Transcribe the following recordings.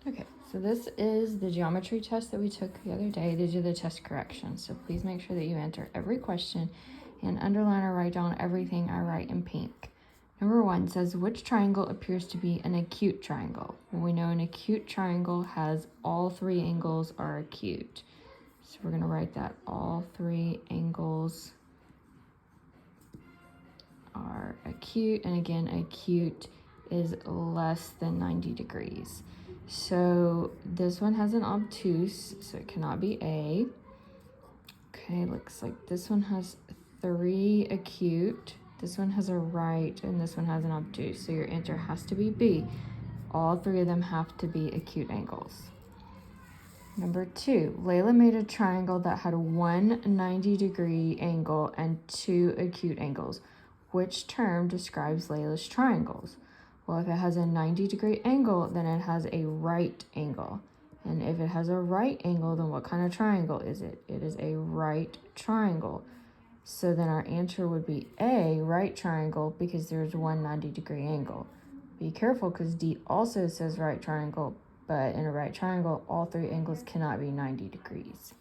Okay, so this is the geometry test that we took the other day. These are the test corrections. So please make sure that you answer every question and underline or write down everything I write in pink. Number 1 says, which triangle appears to be an acute triangle? Well, we know an acute triangle has all three angles are acute. So we're going to write that all three angles are acute. And again, acute is less than 90 degrees. So this one has an obtuse, so it cannot be A. Okay, looks like this one has 3 acute, this one has a right, and this one has an obtuse. So your answer has to be B. All 3 of them have to be acute angles. Number 2, Layla made a triangle that had one 90-degree angle and 2 acute angles. Which term describes Layla's triangles? Well, if it has a 90-degree angle, then it has a right angle. And if it has a right angle, then what kind of triangle is it? It is a right triangle. So then our answer would be A, right triangle, because there's one 90-degree angle. Be careful, because D also says right triangle, but in a right triangle, all 3 angles cannot be 90 degrees.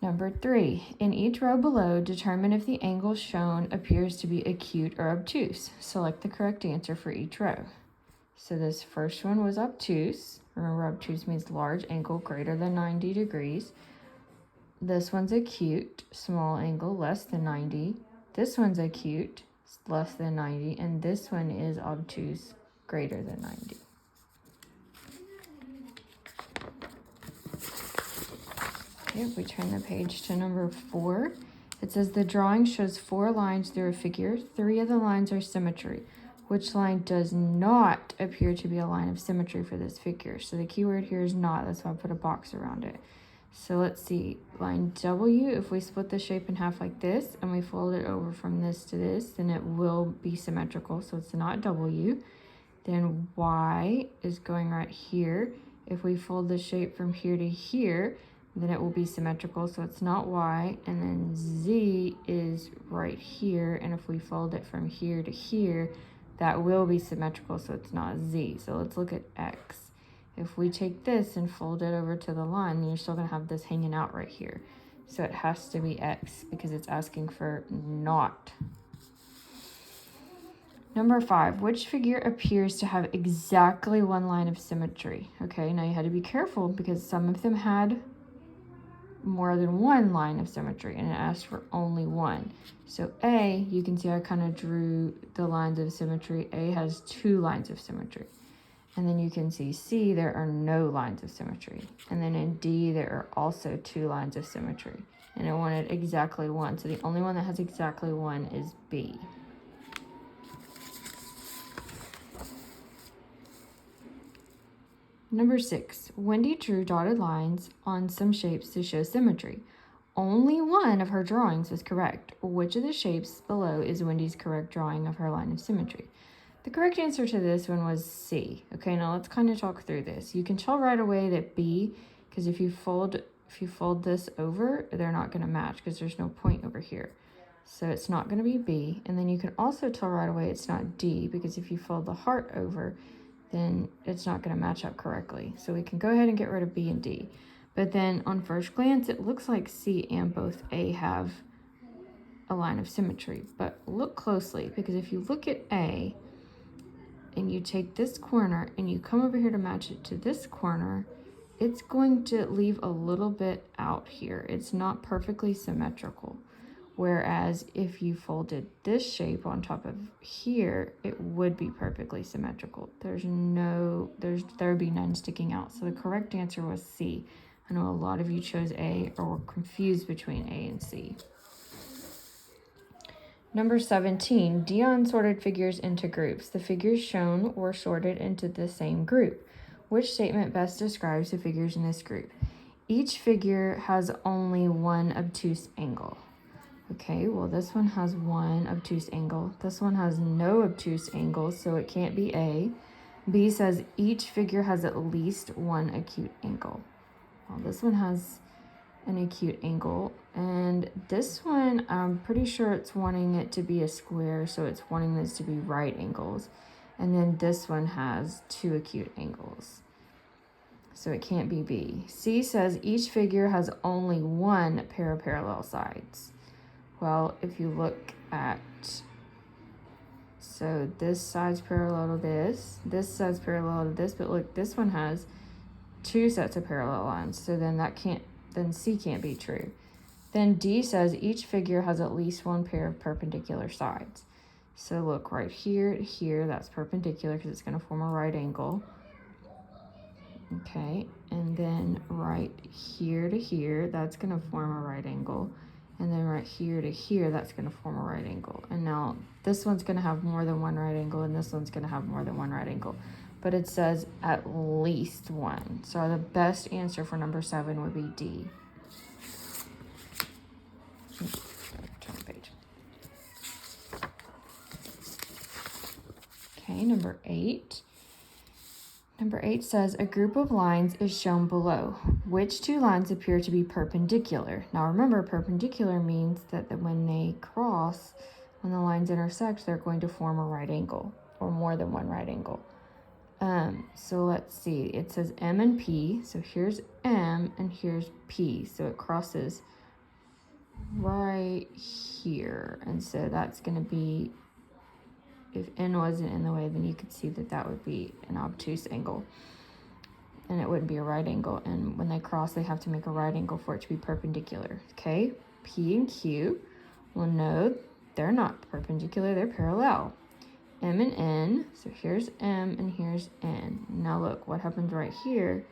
Number 3, in each row below, determine if the angle shown appears to be acute or obtuse. Select the correct answer for each row. So this first one was obtuse. Remember, obtuse means large angle greater than 90 degrees. This one's acute, small angle less than 90. This one's acute, less than 90. And this one is obtuse, greater than 90. Okay, if we turn the page to number 4, it says the drawing shows 4 lines through a figure. 3 of the lines are symmetry. Which line does not appear to be a line of symmetry for this figure? So the key word here is not. That's why I put a box around it. So let's see. Line W, if we split the shape in half like this and we fold it over from this to this, then it will be symmetrical. So it's not W. Then Y is going right here. If we fold the shape from here to here, then it will be symmetrical, so it's not Y. And then Z is right here, and if we fold it from here to here, that will be symmetrical, so it's not Z. So let's look at X. If we take this and fold it over to the line, then you're still going to have this hanging out right here. So it has to be X because it's asking for not. Number 5, which figure appears to have exactly one line of symmetry? Okay, now you had to be careful because some of them had more than one line of symmetry and it asked for only one. So A, you can see I kind of drew the lines of symmetry. A has 2 lines of symmetry. And then you can see C, there are no lines of symmetry. And then in D, there are also 2 lines of symmetry. And it wanted exactly 1. So the only one that has exactly 1 is B. Number 6, Wendy drew dotted lines on some shapes to show symmetry. Only one of her drawings was correct. Which of the shapes below is Wendy's correct drawing of her line of symmetry? The correct answer to this one was C. Okay, now let's kind of talk through this. You can tell right away that B, because if you fold this over, they're not going to match because there's no point over here. So it's not going to be B. And then you can also tell right away it's not D, because if you fold the heart over, then it's not going to match up correctly. So we can go ahead and get rid of B and D. But then on first glance, it looks like C and both A have a line of symmetry. But look closely, because if you look at A and you take this corner and you come over here to match it to this corner, it's going to leave a little bit out here. It's not perfectly symmetrical. Whereas if you folded this shape on top of here, it would be perfectly symmetrical. There would be none sticking out. So the correct answer was C. I know a lot of you chose A or were confused between A and C. Number 17, Dion sorted figures into groups. The figures shown were sorted into the same group. Which statement best describes the figures in this group? Each figure has only one obtuse angle. Okay, well this one has one obtuse angle. This one has no obtuse angles, so it can't be A. B says each figure has at least one acute angle. Well, this one has an acute angle, and this one, I'm pretty sure it's wanting it to be a square, so it's wanting this to be right angles. And then this one has 2 acute angles. So it can't be B. C says each figure has only 1 pair of parallel sides. Well, if you look at, so this side's parallel to this side's parallel to this, but look, this one has 2 sets of parallel lines. So then then C can't be true. Then D says each figure has at least 1 pair of perpendicular sides. So look, right here to here, that's perpendicular because it's going to form a right angle. Okay, and then right here to here, that's going to form a right angle. And then right here to here, that's going to form a right angle. And now this one's going to have more than 1 right angle, and this one's going to have more than 1 right angle. But it says at least 1. So the best answer for number 7 would be D. Turn the page. Okay, number 8. Number 8 says a group of lines is shown below. Which 2 lines appear to be perpendicular? Now remember, perpendicular means that when they cross, when the lines intersect, they're going to form a right angle, or more than 1 right angle. So let's see, it says M and P. So here's M and here's P. So it crosses right here. And so that's going to be, if N wasn't in the way, then you could see that that would be an obtuse angle. And it wouldn't be a right angle. And when they cross, they have to make a right angle for it to be perpendicular. Okay, P and Q. Well, no, they're not perpendicular, they're parallel. M and N, so here's M and here's N. Now look, what happens right here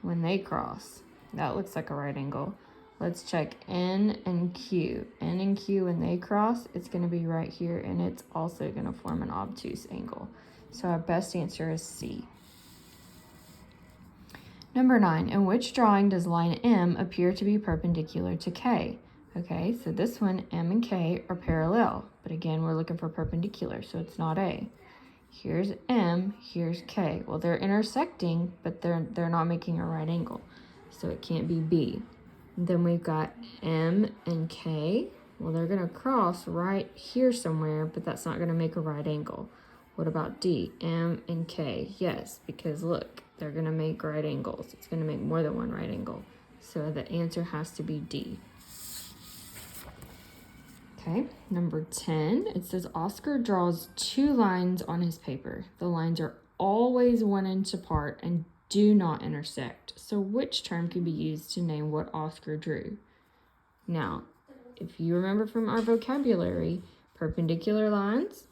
when they cross? That looks like a right angle. Let's check N and Q. N and Q, when they cross, it's going to be right here, and it's also going to form an obtuse angle. So our best answer is C. Number 9, in which drawing does line M appear to be perpendicular to K? Okay, so this one, M and K are parallel, but again, we're looking for perpendicular, so it's not A. Here's M, here's K. Well, they're intersecting, but they're not making a right angle, so it can't be B. Then we've got M and K. Well, they're going to cross right here somewhere, but that's not going to make a right angle. What about D? M and K. Yes, because look, they're going to make right angles. It's going to make more than 1 right angle. So the answer has to be D. Okay, number 10, it says Oscar draws 2 lines on his paper. The lines are always 1 inch apart and do not intersect. So which term can be used to name what Oscar drew? Now, if you remember from our vocabulary, perpendicular lines,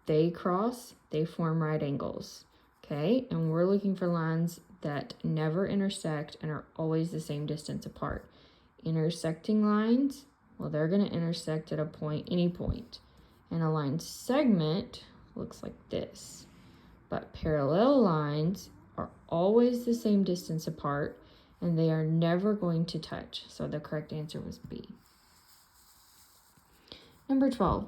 they cross, they form right angles. Okay, and we're looking for lines that never intersect and are always the same distance apart. Intersecting lines, well, they're going to intersect at a point, any point. And a line segment looks like this. But parallel lines are always the same distance apart, and they are never going to touch. So the correct answer was B. Number 12.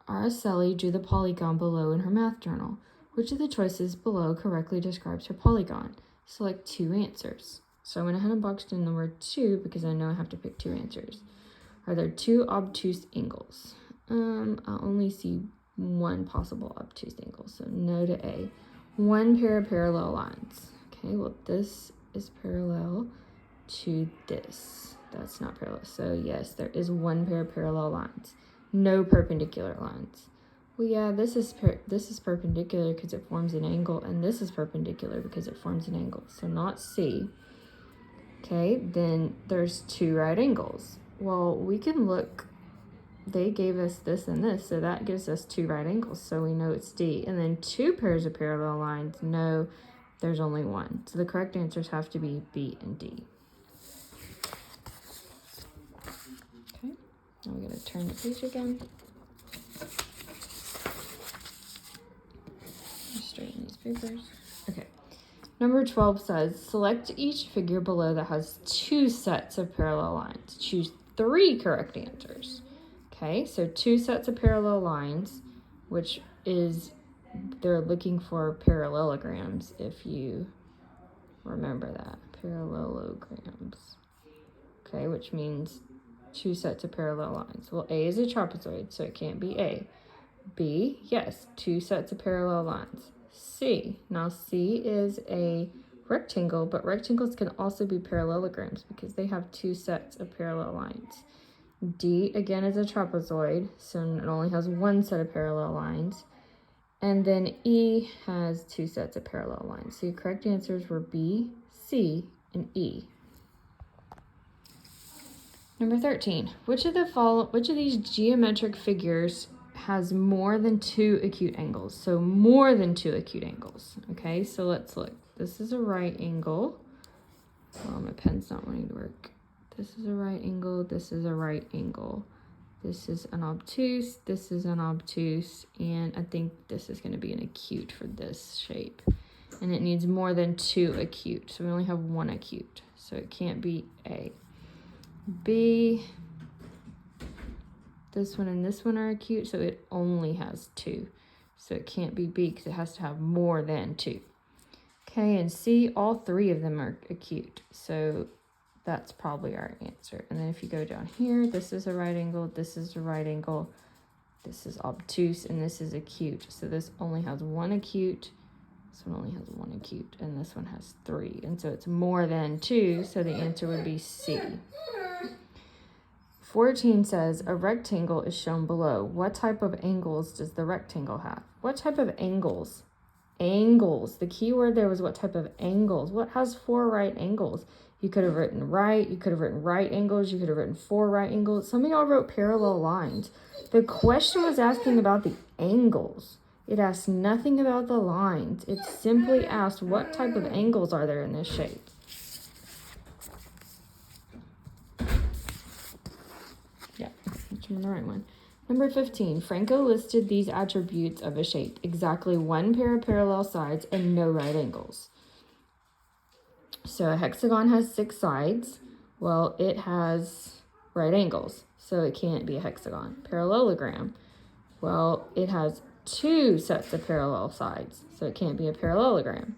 Araceli drew the polygon below in her math journal. Which of the choices below correctly describes her polygon? Select 2 answers. So I went ahead and boxed in the word 2 because I know I have to pick 2 answers. Are there 2 obtuse angles? I only see 1 possible obtuse angle, so no to A. 1 pair of parallel lines. Okay, well, this is parallel to this. That's not parallel. So yes, there is 1 pair of parallel lines. No perpendicular lines. Well, yeah, this is perpendicular because it forms an angle, and this is perpendicular because it forms an angle. So not C. Okay, then there's 2 right angles. Well, we can look, they gave us this and this, so that gives us 2 right angles, so we know it's D. And then 2 pairs of parallel lines, no, there's only 1. So the correct answers have to be B and D. Okay, now we're going to turn the page again. Straighten these papers. Okay. Number 12 says, select each figure below that has 2 sets of parallel lines. Choose 3 correct answers. Okay, so 2 sets of parallel lines, which is, they're looking for parallelograms, if you remember that. Parallelograms. Okay, which means 2 sets of parallel lines. Well, A is a trapezoid, so it can't be A. B, yes, 2 sets of parallel lines. C, now C is a rectangle, but rectangles can also be parallelograms because they have 2 sets of parallel lines. D, again, is a trapezoid, so it only has 1 set of parallel lines. And then E has 2 sets of parallel lines. So your correct answers were B, C, and E. Number 13, which of these geometric figures has more than 2 acute angles? So more than 2 acute angles. Okay, so let's look. This is a right angle. Oh, my pen's not wanting to work. This is a right angle. This is a right angle. This is an obtuse. This is an obtuse. And I think this is going to be an acute for this shape. And it needs more than 2 acute. So we only have 1 acute. So it can't be A. B, this one and this one are acute, so it only has 2. So it can't be B because it has to have more than 2. Okay, and C, all 3 of them are acute. So that's probably our answer. And then if you go down here, this is a right angle, this is a right angle, this is obtuse, and this is acute. So this only has 1 acute, this one only has 1 acute, and this one has 3. And so it's more than 2, so the answer would be C. 14 says, a rectangle is shown below. What type of angles does the rectangle have? What type of angles? Angles. The key word there was what type of angles. What has 4 right angles? You could have written right. You could have written right angles. You could have written 4 right angles. Some of y'all wrote parallel lines. The question was asking about the angles. It asked nothing about the lines. It simply asked what type of angles are there in this shape. The right one. Number 15, Franco listed these attributes of a shape: exactly 1 pair of parallel sides and no right angles. So a hexagon has 6 sides. Well, it has right angles, so it can't be a hexagon. Parallelogram, well, it has 2 sets of parallel sides, so it can't be a parallelogram.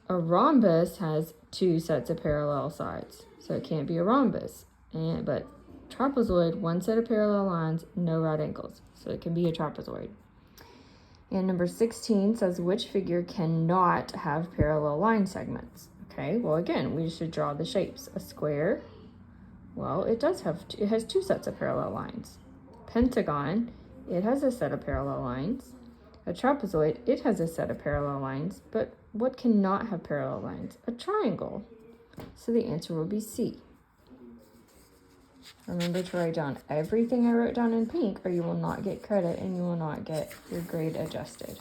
A rhombus has 2 sets of parallel sides, so it can't be a rhombus. But trapezoid, 1 set of parallel lines, no right angles, so it can be a trapezoid. And number 16 says, which figure cannot have parallel line segments? Okay, well, again, we should draw the shapes. A square, well, it has 2 sets of parallel lines. Pentagon, it has a set of parallel lines. A trapezoid, it has a set of parallel lines, but what cannot have parallel lines? A triangle. So the answer will be C. Remember to write down everything I wrote down in pink, or you will not get credit and you will not get your grade adjusted.